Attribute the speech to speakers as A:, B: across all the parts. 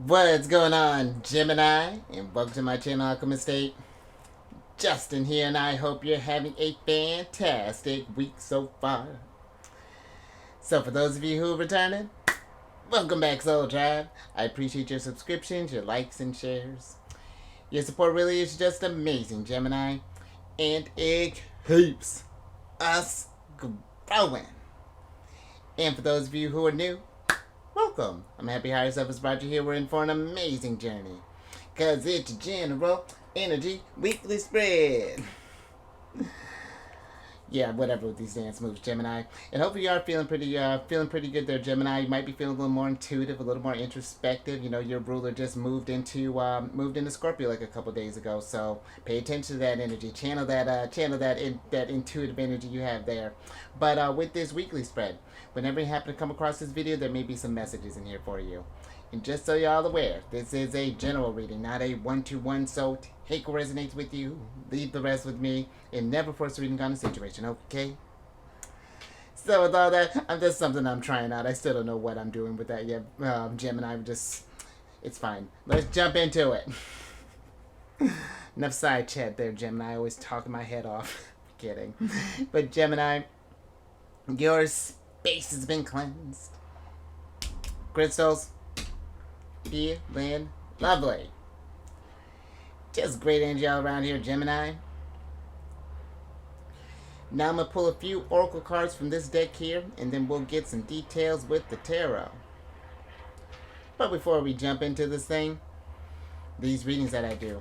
A: What's going on, Gemini? And welcome to my channel, Alchemist. Justin here, and I hope you're having a fantastic week so far. So, for those of you who are returning, welcome back, Soul Tribe. I appreciate your subscriptions, your likes, and shares. Your support really is just amazing, Gemini, and it keeps us growing. And for those of you who are new, welcome. I'm happy Higher Self has brought you here. We're in for an amazing journey. Because it's General Energy Weekly Spread. Yeah, whatever with these dance moves, Gemini. And hopefully you are feeling pretty good there, Gemini. You might be feeling a little more intuitive, a little more introspective. You know, your ruler just moved into Scorpio like a couple days ago. So pay attention to that energy. Channel that intuitive energy you have there. But with this weekly spread, whenever you happen to come across this video, there may be some messages in here for you. And just so y'all aware, this is a general reading, not a one-to-one, so take what resonates with you, leave the rest with me, and never force a reading on a situation, okay? So with all that, that's something I'm trying out. I still don't know what I'm doing with that yet, Gemini. It's fine. Let's jump into it. Enough side chat there, Gemini. I always talking my head off. Kidding. But Gemini, your space has been cleansed. Crystals, feeling lovely. Just great energy all around here, Gemini. Now I'm going to pull a few oracle cards from this deck here, and then we'll get some details with the tarot. But before we jump into this thing, these readings that I do,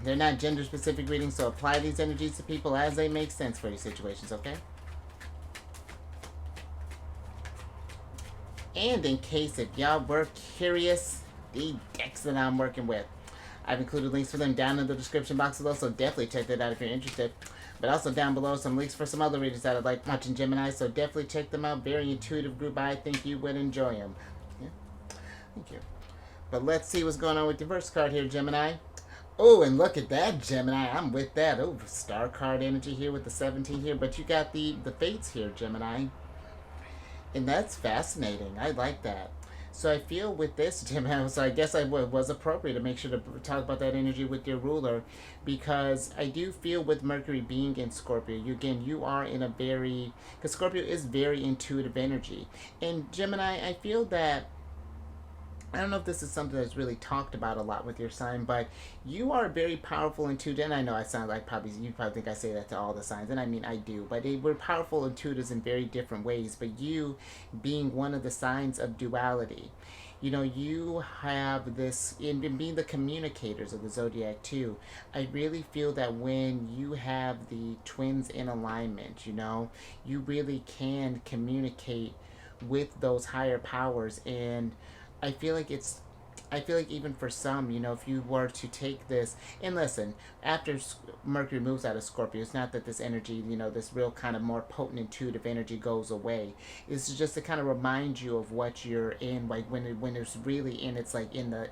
A: they're not gender-specific readings, so apply these energies to people as they make sense for your situations, okay? And in case if y'all were curious, the decks that I'm working with, I've included links for them down in the description box below, so definitely check that out if you're interested. But also down below some links for some other readers that I like watching Gemini, so definitely check them out. Very intuitive group. I think you would enjoy them. Yeah, thank you. But let's see what's going on with your first card here, Gemini. Oh, and look at that, Gemini. I'm with that. Oh, star card energy here with the 17 here. But you got the fates here, Gemini. And that's fascinating. I like that. So I feel with this, Gemini, so I guess I was appropriate to make sure to talk about that energy with your ruler, because I do feel with Mercury being in Scorpio, you are in a very, because Scorpio is very intuitive energy. And Gemini, I feel that, I don't know if this is something that's really talked about a lot with your sign, but you are very powerful intuitive. And I know I sound like you probably think I say that to all the signs, and I mean I do. But we're powerful intuitives in very different ways. But you, being one of the signs of duality, you know, you have this, in being the communicators of the Zodiac too, I really feel that when you have the twins in alignment, you know, you really can communicate with those higher powers. And I feel like even for some, you know, if you were to take this, and listen, after Mercury moves out of Scorpio, it's not that this energy, you know, this real kind of more potent intuitive energy goes away. It's just to kind of remind you of what you're in, like when it's really in, it's like in the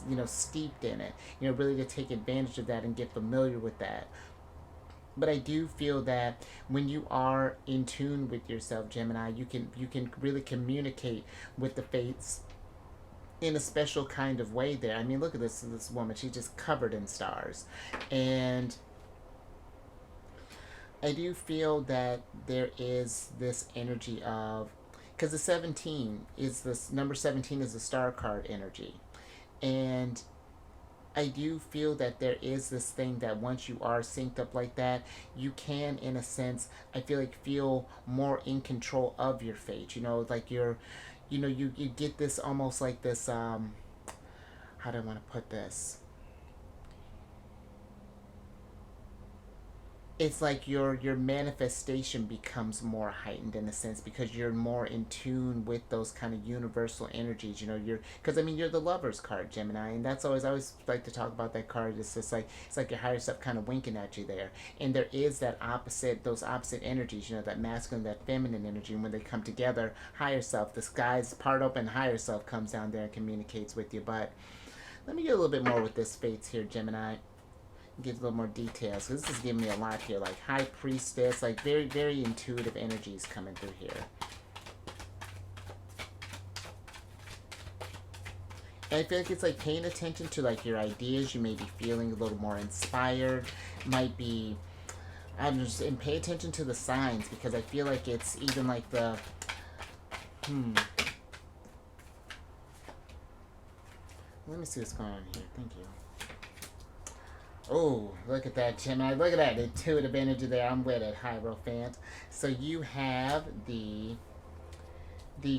A: you know, steeped in it, you know, really to take advantage of that and get familiar with that. But I do feel that when you are in tune with yourself, Gemini, you can really communicate with the fates in a special kind of way there. I mean, look at this woman. She's just covered in stars. And I do feel that there is this energy of, because the 17 is this, number 17 is the star card energy. And I do feel that there is this thing that once you are synced up like that, you can, in a sense, I feel like feel more in control of your fate. You know, like you're, you know, you get this almost like this, how do I want to put this? It's like your manifestation becomes more heightened in a sense, because you're more in tune with those kind of universal energies. You know, because I mean, you're the Lover's card, Gemini, and that's always, I always like to talk about that card. It's just like, it's like your higher self kind of winking at you there, and there is that opposite, those opposite energies, you know, that masculine, that feminine energy, and when they come together, higher self, the sky's part open, higher self comes down there and communicates with you. But let me get a little bit more with this fates here, Gemini. Get a little more details. This is giving me a lot here, like High Priestess, like very, very intuitive energies coming through here. And I feel like it's like paying attention to like your ideas. You may be feeling a little more inspired. Might be, I'm just, and pay attention to the signs, because I feel like it's even like the, let me see what's going on here. Thank you. Oh, look at that, Gemini. Look at that intuitive energy there. I'm with it, Hierophant. So you have the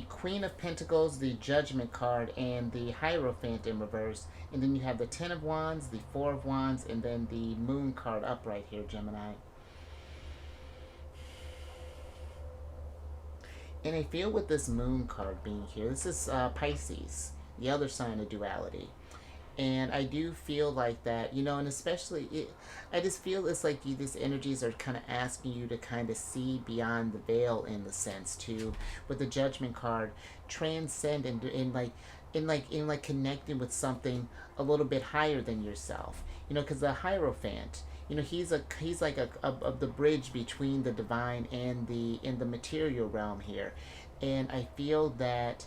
A: Queen of Pentacles, the Judgment card, and the Hierophant in reverse. And then you have the Ten of Wands, the Four of Wands, and then the Moon card upright here, Gemini. And I feel with this Moon card being here, this is Pisces, the other sign of duality. And I do feel like that, you know, and especially I just feel it's like these energies are kind of asking you to kind of see beyond the veil, in the sense to, with the Judgment card, transcend and in connecting with something a little bit higher than yourself, you know, because the Hierophant, you know, he's like a the bridge between the divine and the material realm here. And I feel that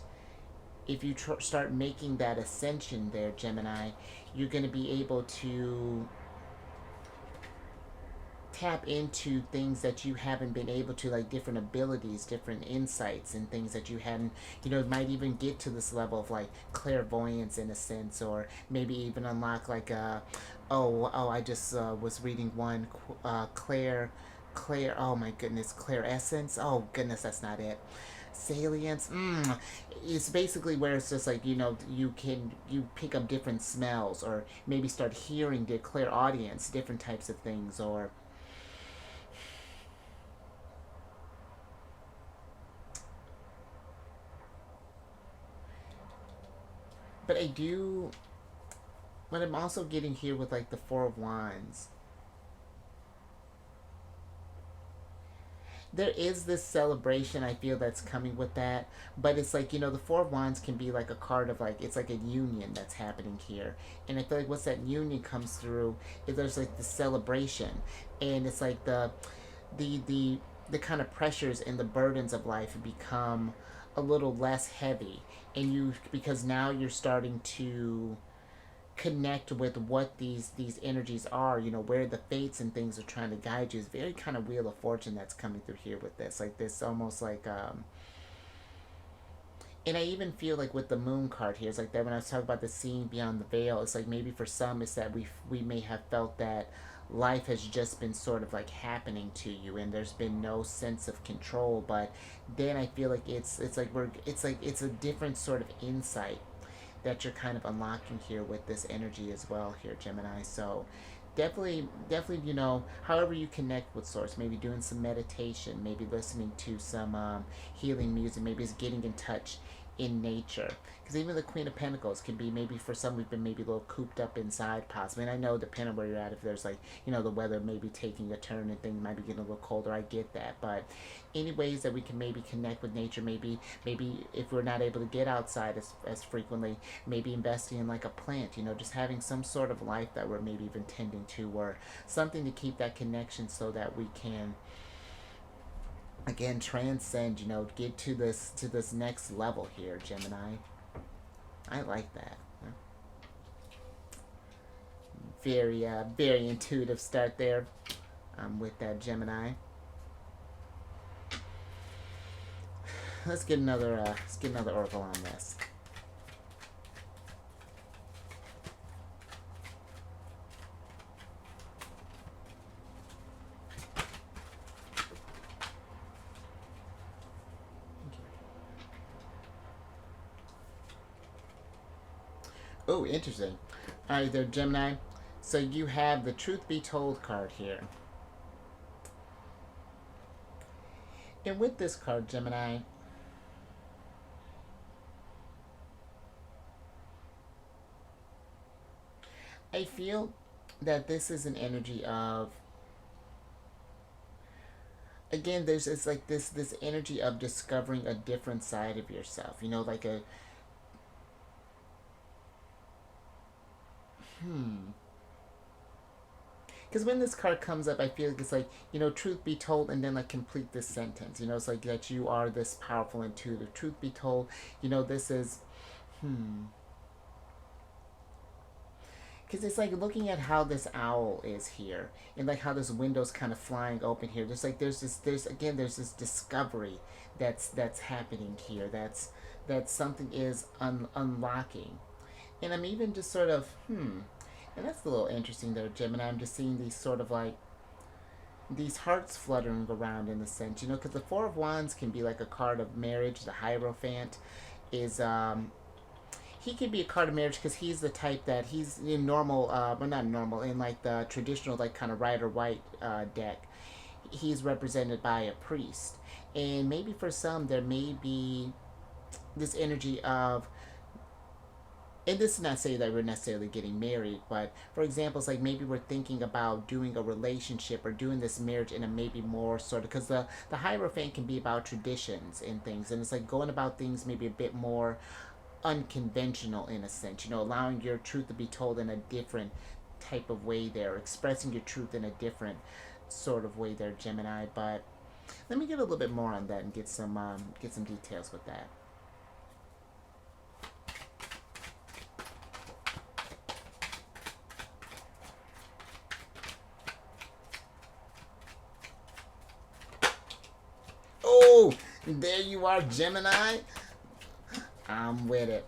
A: if you start making that ascension there, Gemini, you're going to be able to tap into things that you haven't been able to, like different abilities, different insights, and things that you hadn't, you know, might even get to this level of like clairvoyance in a sense, or maybe even unlock like I just was reading one, Claire, oh my goodness, Claire Essence, oh goodness, that's not it. Salience, it's basically where it's just like, you know, you pick up different smells, or maybe start hearing, the clairaudience, different types of things, or but I do, what I'm also getting here with like the Four of Wands, there is this celebration I feel that's coming with that, but it's like, you know, the Four of Wands can be like a card of like, it's like a union that's happening here. And I feel like once that union comes through, there's like the celebration. And it's like the the kind of pressures and the burdens of life become a little less heavy. And you, because now you're starting to connect with what these energies are, you know, where the fates and things are trying to guide you. Is very kind of Wheel of Fortune that's coming through here with this, like this almost like and I even feel like with the Moon card here, it's like that when I was talking about the seeing beyond the veil, it's like maybe for some it's that we may have felt that life has just been sort of like happening to you, and there's been no sense of control. But then I feel like it's like it's a different sort of insight that you're kind of unlocking here with this energy as well here, Gemini. So definitely, you know, however you connect with source, maybe doing some meditation, maybe listening to some healing music, maybe it's getting in touch in nature, because even the Queen of Pentacles can be, maybe for some we've been maybe a little cooped up inside possibly. And I know depending on where you're at, if there's like, you know, the weather may be taking a turn and things might be getting a little colder, I get that. But any ways that we can maybe connect with nature, maybe if we're not able to get outside as frequently, maybe investing in like a plant, you know, just having some sort of life that we're maybe even tending to, or something to keep that connection, so that we can again transcend, you know, get to this next level here, Gemini. I like that. Very intuitive start there, with that, Gemini. Let's get another oracle on this. Oh, interesting. All right, there, Gemini. So you have the Truth Be Told card here. And with this card, Gemini, I feel that this is an energy of, again, there's it's like this energy of discovering a different side of yourself. You know, like a because when this card comes up, I feel like it's like, you know, truth be told, and then like complete this sentence. You know, it's like that you are this powerful intuitive. Truth be told, you know, this is because it's like looking at how this owl is here, and like how this window's kind of flying open here. There's like there's this discovery that's happening here. That something is unlocking, and I'm even just sort of and that's a little interesting there, Gemini. I'm just seeing these sort of like these hearts fluttering around in the sense, because the Four of Wands can be like a card of marriage. The Hierophant is he can be a card of marriage because he's the type that he's in normal, well, not normal, in like the traditional like kind of Rider White deck. He's represented by a priest, and maybe for some there may be this energy of, and this is not saying that we're necessarily getting married, but for example, it's like maybe we're thinking about doing a relationship or doing this marriage in a maybe more sort of, because the Hierophant can be about traditions and things, and it's like going about things maybe a bit more unconventional in a sense, allowing your truth to be told in a different type of way there, expressing your truth in a different sort of way there, Gemini. But let me get a little bit more on that and get some details with that. Oh, there you are, Gemini. I'm with it.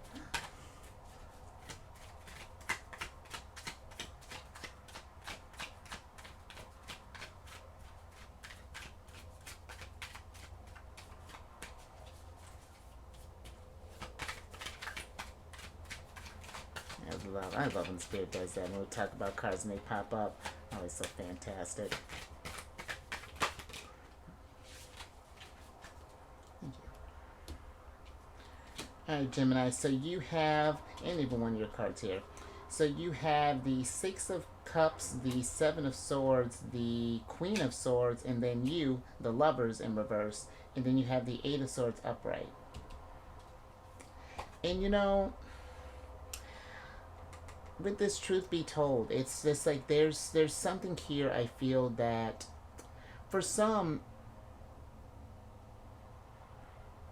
A: I love when Spirit does that. When we talk about cards and they pop up, always so fantastic. Alright, Gemini, so you have, and even one of your cards here. So you have the Six of Cups, the Seven of Swords, the Queen of Swords, and then you, the Lovers, in reverse. And then you have the Eight of Swords upright. And with this, truth be told, it's just like there's something here I feel that for some,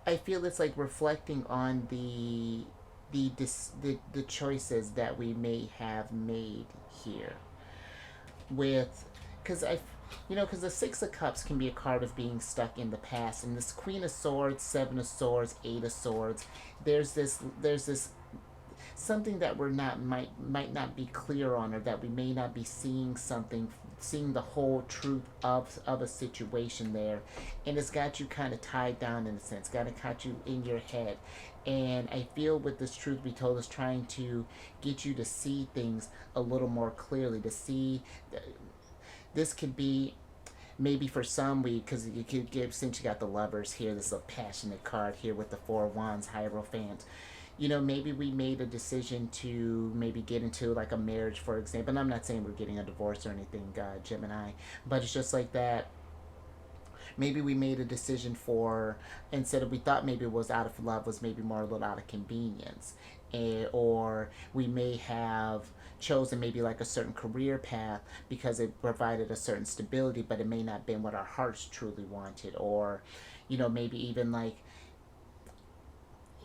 A: I feel it's like reflecting on the choices that we may have made here with, because the Six of Cups can be a card of being stuck in the past, and this Queen of Swords, Seven of Swords, Eight of Swords, there's this something that we're not might not be clear on, or that we may not be seeing the whole truth of a situation there, and it's got you kind of tied down in a sense, got you in your head. And I feel with this truth be told is trying to get you to see things a little more clearly, to see this could be maybe for some we, because you could give, since you got the Lovers here, this is a passionate card here with the Four of Wands, Hierophant. Maybe we made a decision to maybe get into like a marriage, for example. And I'm not saying we're getting a divorce or anything, Gemini, but it's just like that. Maybe we made a decision for, instead of, we thought maybe it was out of love, was maybe more a little out of convenience. Or we may have chosen maybe like a certain career path because it provided a certain stability, but it may not have been what our hearts truly wanted. Or, maybe even like,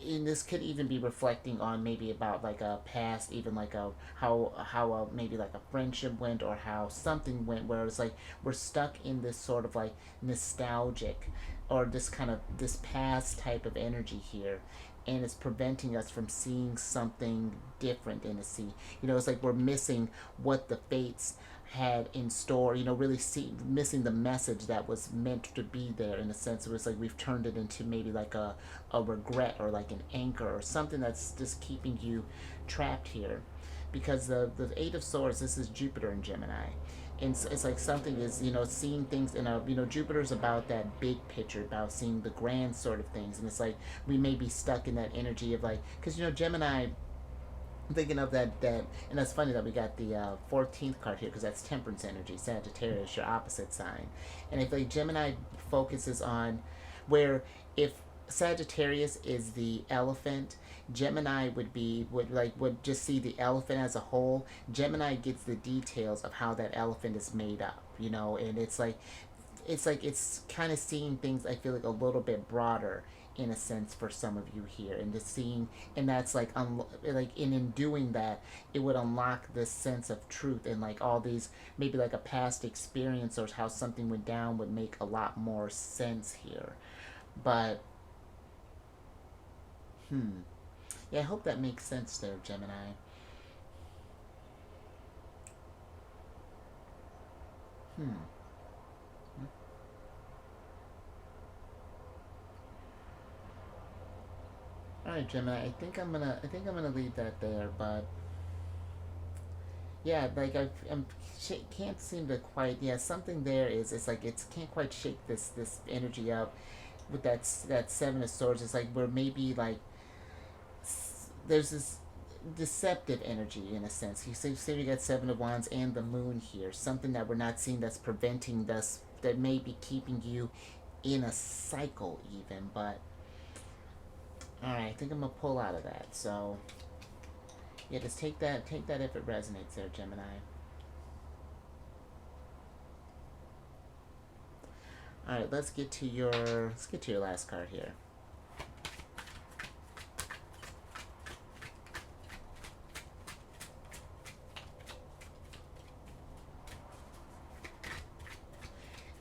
A: and this could even be reflecting on maybe about like a past, even like how maybe like a friendship went, or how something went, where it's like we're stuck in this sort of like nostalgic, or this kind of this past type of energy here, and it's preventing us from seeing something different in a sea. It's like we're missing what the fates had in store, really missing the message that was meant to be there, in a sense. It was like we've turned it into maybe like a regret, or like an anchor, or something that's just keeping you trapped here. Because the Eight of Swords, this is Jupiter in Gemini. And it's like something is, seeing things in a, Jupiter's about that big picture, about seeing the grand sort of things. And it's like we may be stuck in that energy of like, because, Gemini, thinking of that, and that's funny that we got the 14th card here, because that's Temperance energy, Sagittarius, your opposite sign. And if like Gemini focuses on where, if Sagittarius is the elephant, Gemini would just see the elephant as a whole. Gemini gets the details of how that elephant is made up, and it's kind of seeing things, I feel like, a little bit broader in a sense, for some of you here, and just seeing, and that's like like in doing that, it would unlock this sense of truth, and like all these, maybe like a past experience or how something went down would make a lot more sense here. But yeah, I hope that makes sense there, Gemini. Hmm. All right, Gemini. I think I'm gonna leave that there. But yeah, like I'm can't seem to quite. Yeah, something there is. It's like it's can't quite shake this energy up with that Seven of Swords. It's like where maybe like there's this deceptive energy in a sense. You say you got Seven of Wands and the Moon here. Something that we're not seeing that's preventing this. That may be keeping you in a cycle even. But all right, I think I'm gonna pull out of that. So yeah, just take that if it resonates there, Gemini. All right, let's get to your last card here.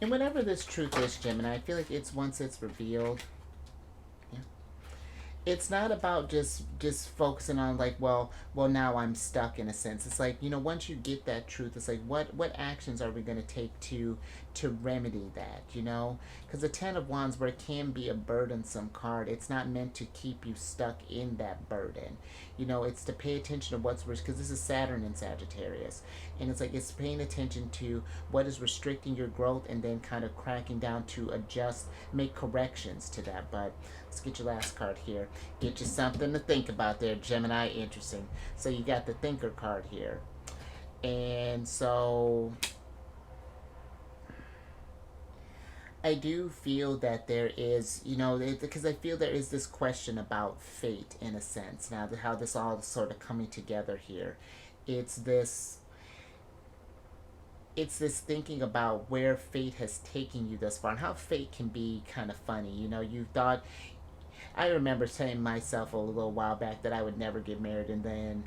A: And whatever this truth is, Gemini, I feel like it's once it's revealed, it's not about just focusing on like, well now I'm stuck in a sense. It's like, once you get that truth, it's like what actions are we going to take to remedy that, because the Ten of Wands, where it can be a burdensome card, it's not meant to keep you stuck in that burden. It's to pay attention to what's, because this is Saturn in Sagittarius, and it's like it's paying attention to what is restricting your growth, and then kind of cracking down to adjust, make corrections to that. But let's get your last card here. Get you something to think about there, Gemini. Interesting. So you got the Thinker card here. And so I do feel that there is, because I feel there is this question about fate in a sense. Now, how this all is sort of coming together here. It's this thinking about where fate has taken you thus far, and how fate can be kind of funny. You thought, I remember saying myself a little while back that I would never get married, and then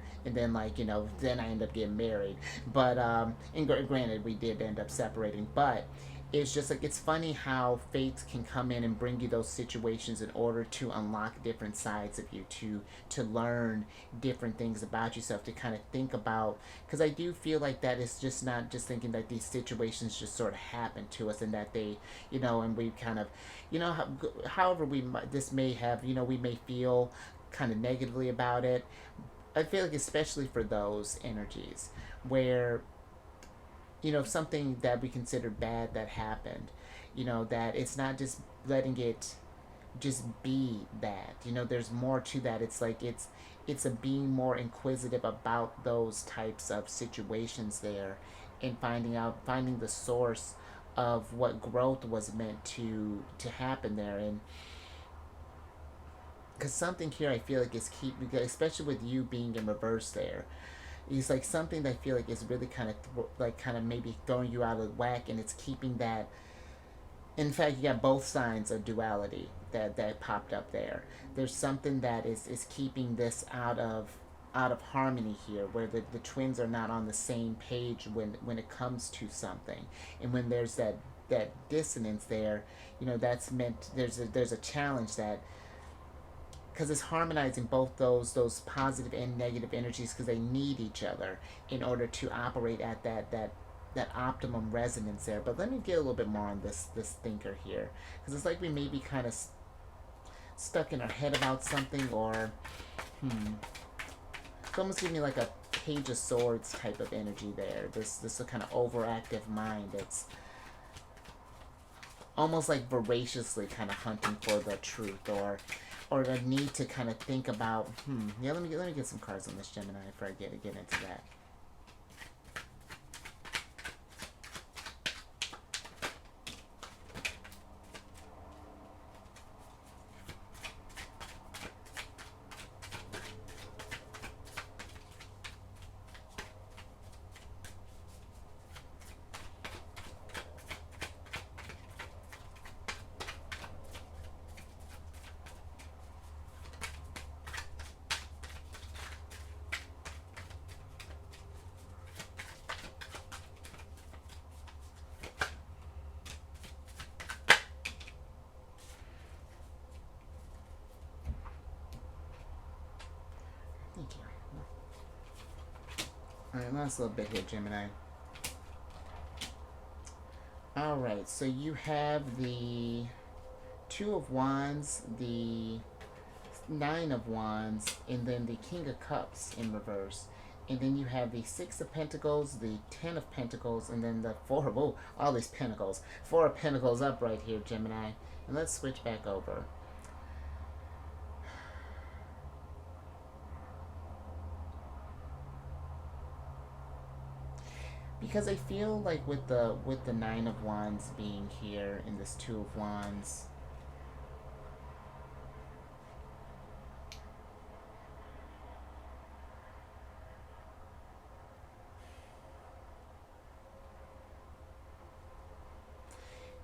A: like, then I ended up getting married. But and granted, we did end up separating. But it's just like, it's funny how fate can come in and bring you those situations in order to unlock different sides of you, to learn different things about yourself, to kind of think about, because I do feel like that is just not just thinking that these situations just sort of happen to us, and that they, and we kind of, however this may have, we may feel kind of negatively about it. I feel like especially for those energies where, something that we consider bad that happened, that it's not just letting it just be that, there's more to that. It's like it's a being more inquisitive about those types of situations there, and finding the source of what growth was meant to happen there. And because something here I feel like is keeping, especially with you being in reverse there, it's like something that I feel like is really kind of maybe throwing you out of whack, and it's keeping that. In fact, you got both signs of duality that popped up there. There's something that is keeping this out of harmony here, where the twins are not on the same page when it comes to something, and when there's that dissonance there, that's meant, there's a challenge, that because it's harmonizing both those positive and negative energies, because they need each other in order to operate at that optimum resonance there. But let me get a little bit more on this thinker here, because it's like we may be kind of stuck in our head about something, or it's almost giving me like a Page of Swords type of energy there. This kind of overactive mind that's almost like voraciously kind of hunting for the truth, or the need to kind of think about, yeah, let me get some cards on this, Gemini, before I get into that. Alright, last little bit here, Gemini. Alright, so you have the Two of Wands, the Nine of Wands, and then the King of Cups in reverse. And then you have the Six of Pentacles, the Ten of Pentacles, and then the Four of, oh, all these Pentacles. Four of Pentacles up right here, Gemini. And let's switch back over. Because I feel like with the Nine of Wands being here and this Two of Wands,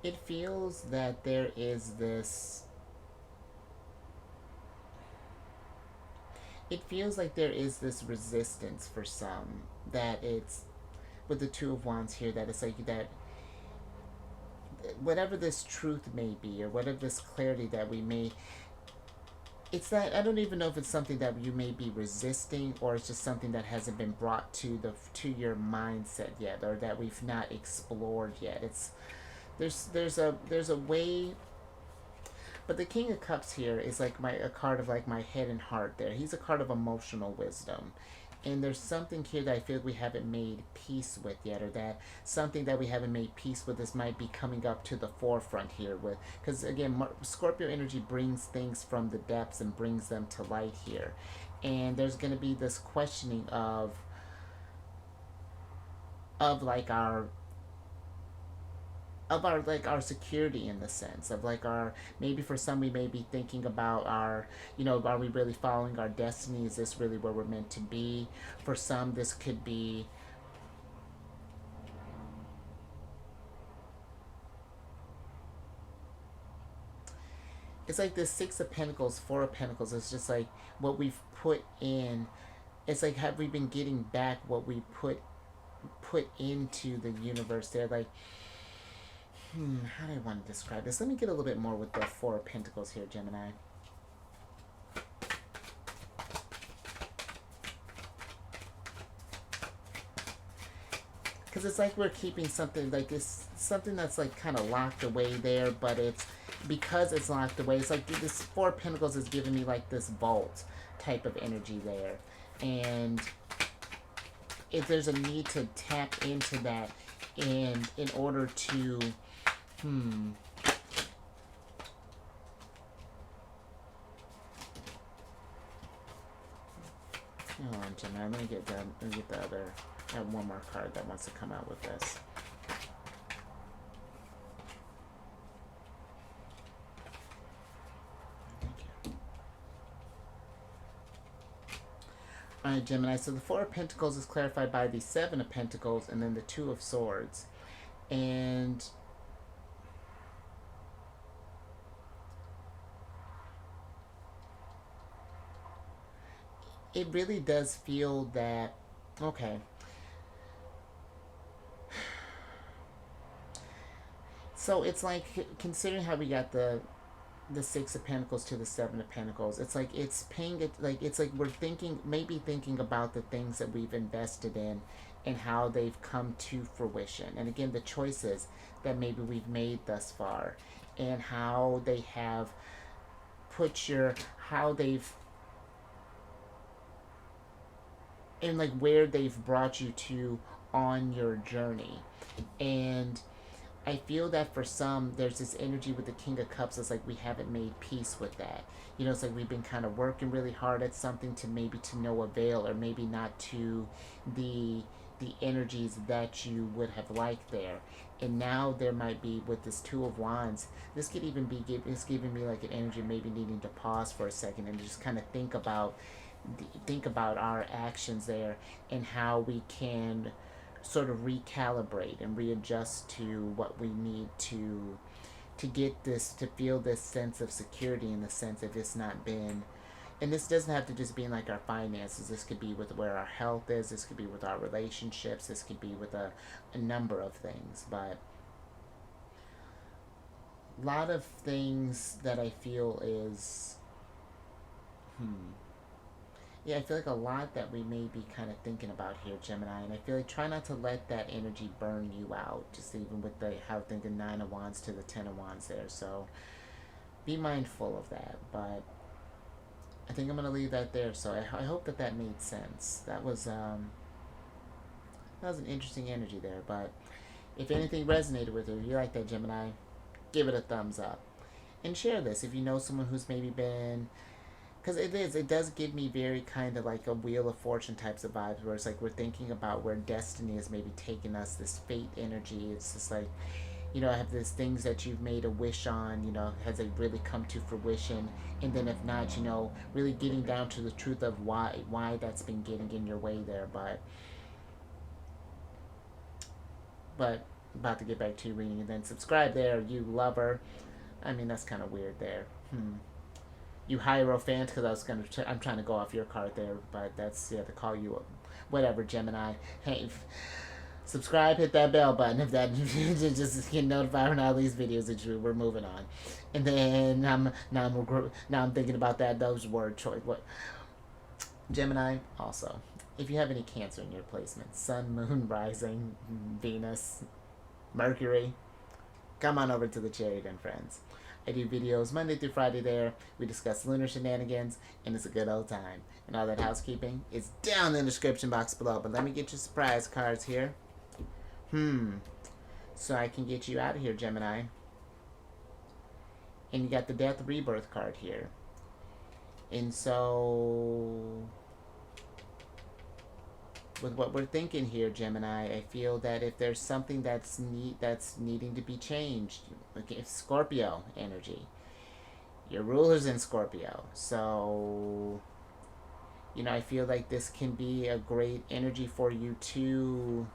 A: it feels that there is this, it feels like there is this resistance for some, that it's with the Two of Wands here, that it's like that whatever this truth may be, or whatever this clarity that we may, it's that I don't even know if it's something that you may be resisting, or it's just something that hasn't been brought to your mindset yet, or that we've not explored yet. It's there's a way. But the King of Cups here is like a card of like my head and heart there. He's a card of emotional wisdom. And there's something here that I feel we haven't made peace with yet, or that something that we haven't made peace with this might be coming up to the forefront here with, because again, Scorpio energy brings things from the depths and brings them to light here. And there's going to be this questioning of like our security, in the sense of like our, maybe for some we may be thinking about our, are we really following our destiny, is this really where we're meant to be? For some this could be it's like this Six of Pentacles, Four of Pentacles. It's just like what we've put in. It's like, have we been getting back what we put into the universe there? Like, how do I want to describe this? Let me get a little bit more with the Four of Pentacles here, Gemini. Because it's like we're keeping something like this, something that's like kind of locked away there, but it's because it's locked away. It's like this Four of Pentacles is giving me like this vault type of energy there, and if there's a need to tap into that, and in order to hold on, Gemini. Let me get the other. I have one more card that wants to come out with this. Thank you. Alright, Gemini. So the Four of Pentacles is clarified by the Seven of Pentacles and then the Two of Swords. And it really does feel that, okay. So it's like, considering how we got the Six of Pentacles to the Seven of Pentacles, it's like it's paying it, like it's like we're thinking about the things that we've invested in and how they've come to fruition, and again the choices that maybe we've made thus far, and how they have how they've, and like where they've brought you to on your journey. And I feel that for some, there's this energy with the King of Cups. It's like we haven't made peace with that. It's like we've been kind of working really hard at something to maybe to no avail, or maybe not to the energies that you would have liked there. And now there might be, with this Two of Wands, this could even be it's giving me like an energy maybe needing to pause for a second and just kind of think about our actions there, and how we can sort of recalibrate and readjust to what we need to get this, to feel this sense of security, in the sense of it's not been, and this doesn't have to just be in like our finances. This could be with where our health is, this could be with our relationships, this could be with a number of things. But a lot of things that I feel is yeah, I feel like a lot that we may be kind of thinking about here, Gemini, and I feel like try not to let that energy burn you out. Just even with the how thinking 9 of Wands to the 10 of Wands there, so be mindful of that. But I think I'm gonna leave that there. So I hope that that made sense. That was an interesting energy there. But if anything resonated with you, if you like that, Gemini, give it a thumbs up and share this if you know someone who's maybe been, because it does give me very kind of like a Wheel of Fortune types of vibes, where it's like we're thinking about where destiny is maybe taking us, this fate energy. It's just like, I have these things that you've made a wish on, has it really come to fruition? And then if not, really getting down to the truth of why that's been getting in your way there. But about to get back to your reading, and then subscribe there, you lover. I mean, that's kind of weird there. You Hierophant, because I'm trying to go off your card there, but that's, to call you whatever, Gemini. Hey, subscribe, hit that bell button if that just get notified when all these videos that we're moving on. And then now I'm thinking about those word choice. What, Gemini also, if you have any Cancer in your placement, Sun, Moon, Rising, Venus, Mercury, come on over to the Chariot, friends. I do videos Monday through Friday there. We discuss lunar shenanigans, and it's a good old time. And all that housekeeping is down in the description box below. But let me get your surprise cards here. So I can get you out of here, Gemini. And you got the Death Rebirth card here. And so, with what we're thinking here, Gemini, I feel that if there's something that's needing to be changed, okay, Scorpio energy. Your ruler's in Scorpio, so I feel like this can be a great energy for you to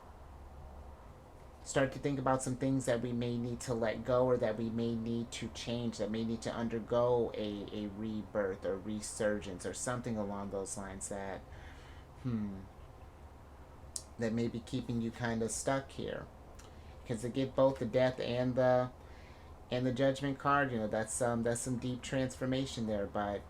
A: start to think about some things that we may need to let go, or that we may need to change, that may need to undergo a rebirth or resurgence or something along those lines that may be keeping you kind of stuck here. Because to get both the Death and the Judgment card, that's some deep transformation there. But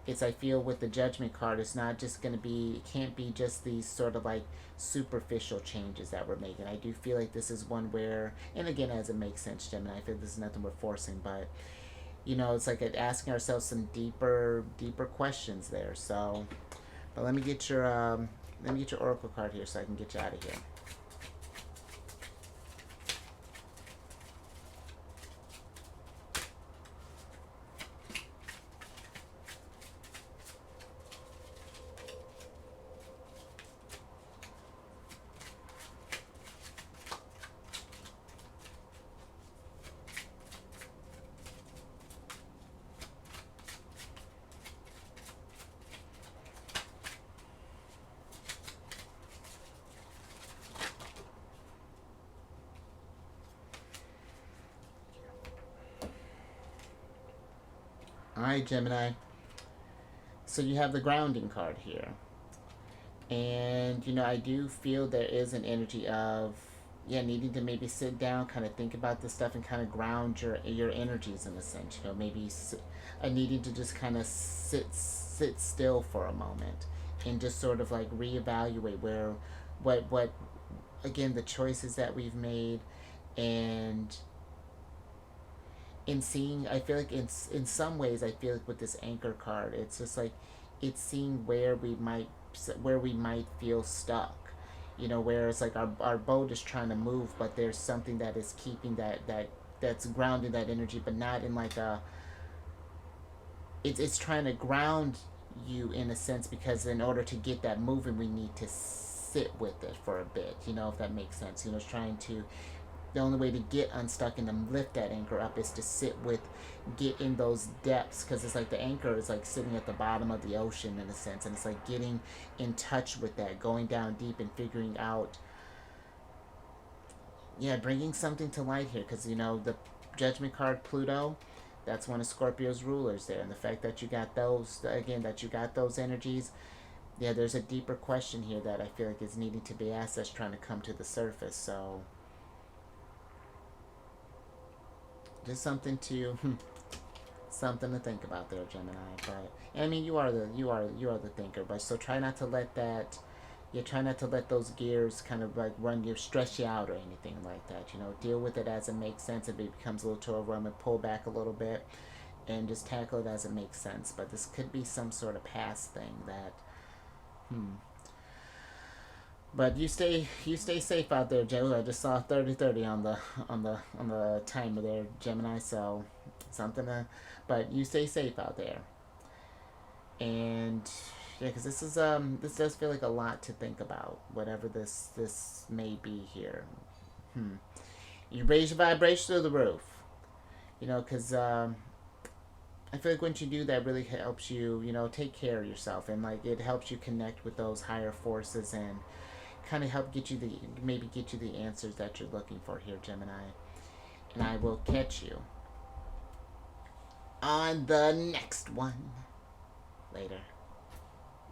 A: I feel with the Judgment card, it's not just going to be, it can't be just these sort of like superficial changes that we're making. I do feel like this is one where, and again, as it makes sense, Gemini, I feel this is nothing we're forcing, but it's like asking ourselves some deeper questions there. So, but let me get your Oracle card here so I can get you out of here. Alright, Gemini. So you have the grounding card here. And, I do feel there is an energy of, needing to maybe sit down, kind of think about this stuff, and kind of ground your energies in a sense. Maybe needing to just kind of sit still for a moment and just sort of like reevaluate what again, the choices that we've made, and in seeing, I feel like in some ways, I feel like with this Anchor card, it's just like it's seeing where we might feel stuck, where it's like our boat is trying to move, but there's something that is keeping that's grounding that energy, but not in like it's trying to ground you in a sense, because in order to get that moving, we need to sit with it for a bit, if that makes sense. It's trying to, the only way to get unstuck and to lift that anchor up is to get in those depths, because it's like the anchor is like sitting at the bottom of the ocean in a sense, and it's like getting in touch with that, going down deep and figuring out, bringing something to light here, because the Judgment card, Pluto, that's one of Scorpio's rulers there, and the fact that you got those energies, there's a deeper question here that I feel like is needing to be asked, that's trying to come to the surface. So just something to Something to think about there, Gemini. But I mean, you are the thinker. But so try not to let that. You try not to let those gears kind of like run you, stress you out or anything like that. You know, deal with it as it makes sense. If it becomes a little too overwhelming, pull back a little bit, and just tackle it as it makes sense. But this could be some sort of past thing that, But you stay safe out there, Joe. I just saw 30-30 on the timer there, Gemini. So something to, but you stay safe out there. And yeah, because this does feel like a lot to think about. Whatever this may be here. You raise your vibration through the roof. Because I feel like once you do that, really helps you, take care of yourself, and like it helps you connect with those higher forces and kind of help get you the answers that you're looking for here, Gemini. And I will catch you on the next one later.